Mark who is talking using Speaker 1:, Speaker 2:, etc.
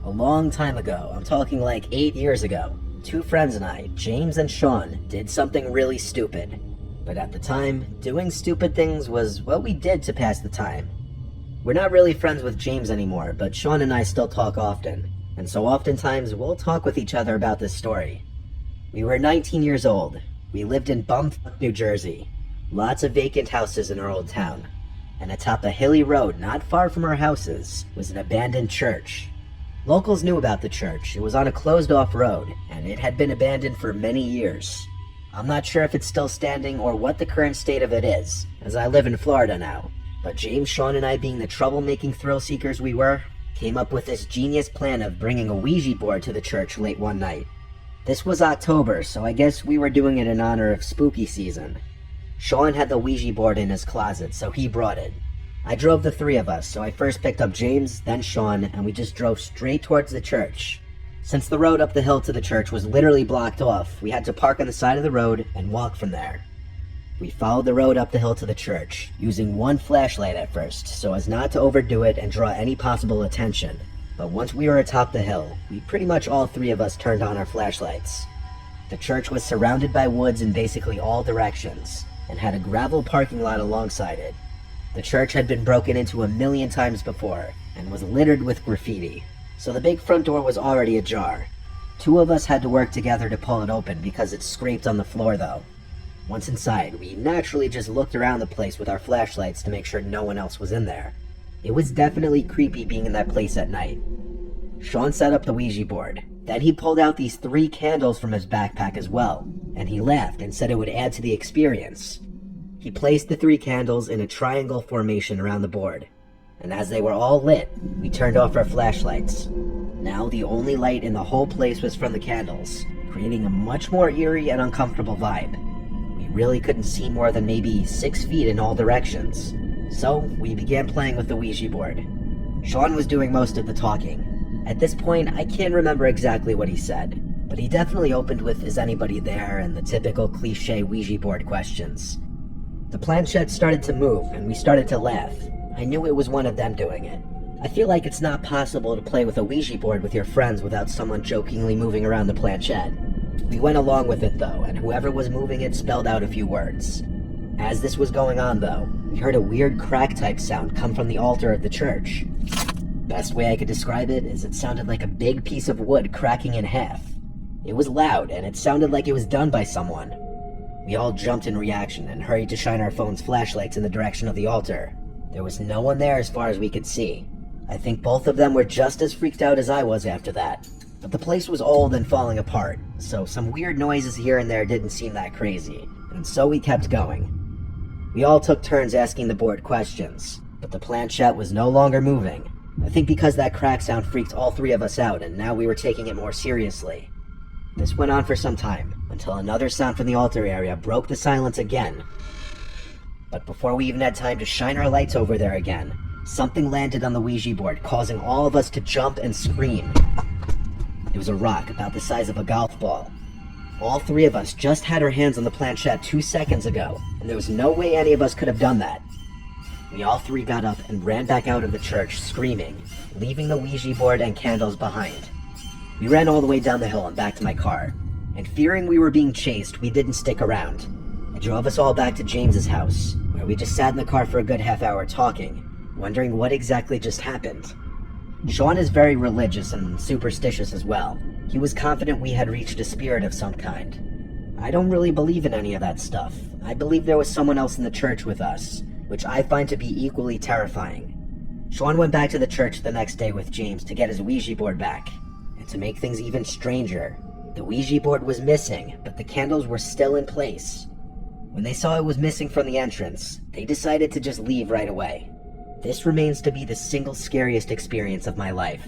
Speaker 1: A long time ago, I'm talking like 8 years ago, two friends and I, James and Sean, did something really stupid. But at the time, doing stupid things was what we did to pass the time. We're not really friends with James anymore, but Sean and I still talk often, and so oftentimes we'll talk with each other about this story. We were 19 years old. We lived in bumfuck New Jersey. Lots of vacant houses in our old town. And atop a hilly road not far from our houses was an abandoned church. Locals knew about the church. It was on a closed-off road, and it had been abandoned for many years. I'm not sure if it's still standing or what the current state of it is, as I live in Florida now. But James, Sean, and I, being the troublemaking thrill-seekers we were, came up with this genius plan of bringing a Ouija board to the church late one night. This was October, so I guess we were doing it in honor of spooky season. Sean had the Ouija board in his closet, so he brought it. I drove the three of us, so I first picked up James, then Sean, and we just drove straight towards the church. Since the road up the hill to the church was literally blocked off, we had to park on the side of the road and walk from there. We followed the road up the hill to the church, using one flashlight at first, so as not to overdo it and draw any possible attention. But once we were atop the hill, we pretty much all three of us turned on our flashlights. The church was surrounded by woods in basically all directions, and had a gravel parking lot alongside it. The church had been broken into 1,000,000 times before, and was littered with graffiti, so the big front door was already ajar. Two of us had to work together to pull it open because it scraped on the floor though. Once inside, we naturally just looked around the place with our flashlights to make sure no one else was in there. It was definitely creepy being in that place at night. Sean set up the Ouija board. Then he pulled out these 3 candles from his backpack as well, and he laughed and said it would add to the experience. He placed the 3 candles in a triangle formation around the board, and as they were all lit, we turned off our flashlights. Now the only light in the whole place was from the candles, creating a much more eerie and uncomfortable vibe. We really couldn't see more than maybe 6 feet in all directions, so we began playing with the Ouija board. Sean was doing most of the talking. At this point, I can't remember exactly what he said, but he definitely opened with "is anybody there?" and the typical cliche Ouija board questions. The planchette started to move, and we started to laugh. I knew it was one of them doing it. I feel like it's not possible to play with a Ouija board with your friends without someone jokingly moving around the planchette. We went along with it though, and whoever was moving it spelled out a few words. As this was going on though, we heard a weird crack-type sound come from the altar of the church. Best way I could describe it is it sounded like a big piece of wood cracking in half. It was loud, and it sounded like it was done by someone. We all jumped in reaction and hurried to shine our phone's flashlights in the direction of the altar. There was no one there as far as we could see. I think both of them were just as freaked out as I was after that. But the place was old and falling apart, so some weird noises here and there didn't seem that crazy, and so we kept going. We all took turns asking the board questions, but the planchette was no longer moving. I think because that crack sound freaked all 3 of us out, and now we were taking it more seriously. This went on for some time, until another sound from the altar area broke the silence again. But before we even had time to shine our lights over there again, something landed on the Ouija board, causing all of us to jump and scream. It was a rock about the size of a golf ball. All 3 of us just had our hands on the planchette 2 seconds ago, and there was no way any of us could have done that. We all 3 got up and ran back out of the church screaming, leaving the Ouija board and candles behind. We ran all the way down the hill and back to my car, and fearing we were being chased, we didn't stick around. I drove us all back to James's house, where we just sat in the car for a good half-hour talking, wondering what exactly just happened. Sean is very religious and superstitious as well. He was confident we had reached a spirit of some kind. I don't really believe in any of that stuff. I believe there was someone else in the church with us, which I find to be equally terrifying. Sean went back to the church the next day with James to get his Ouija board back. And to make things even stranger, the Ouija board was missing, but the candles were still in place. When they saw it was missing from the entrance, they decided to just leave right away. This remains to be the single scariest experience of my life.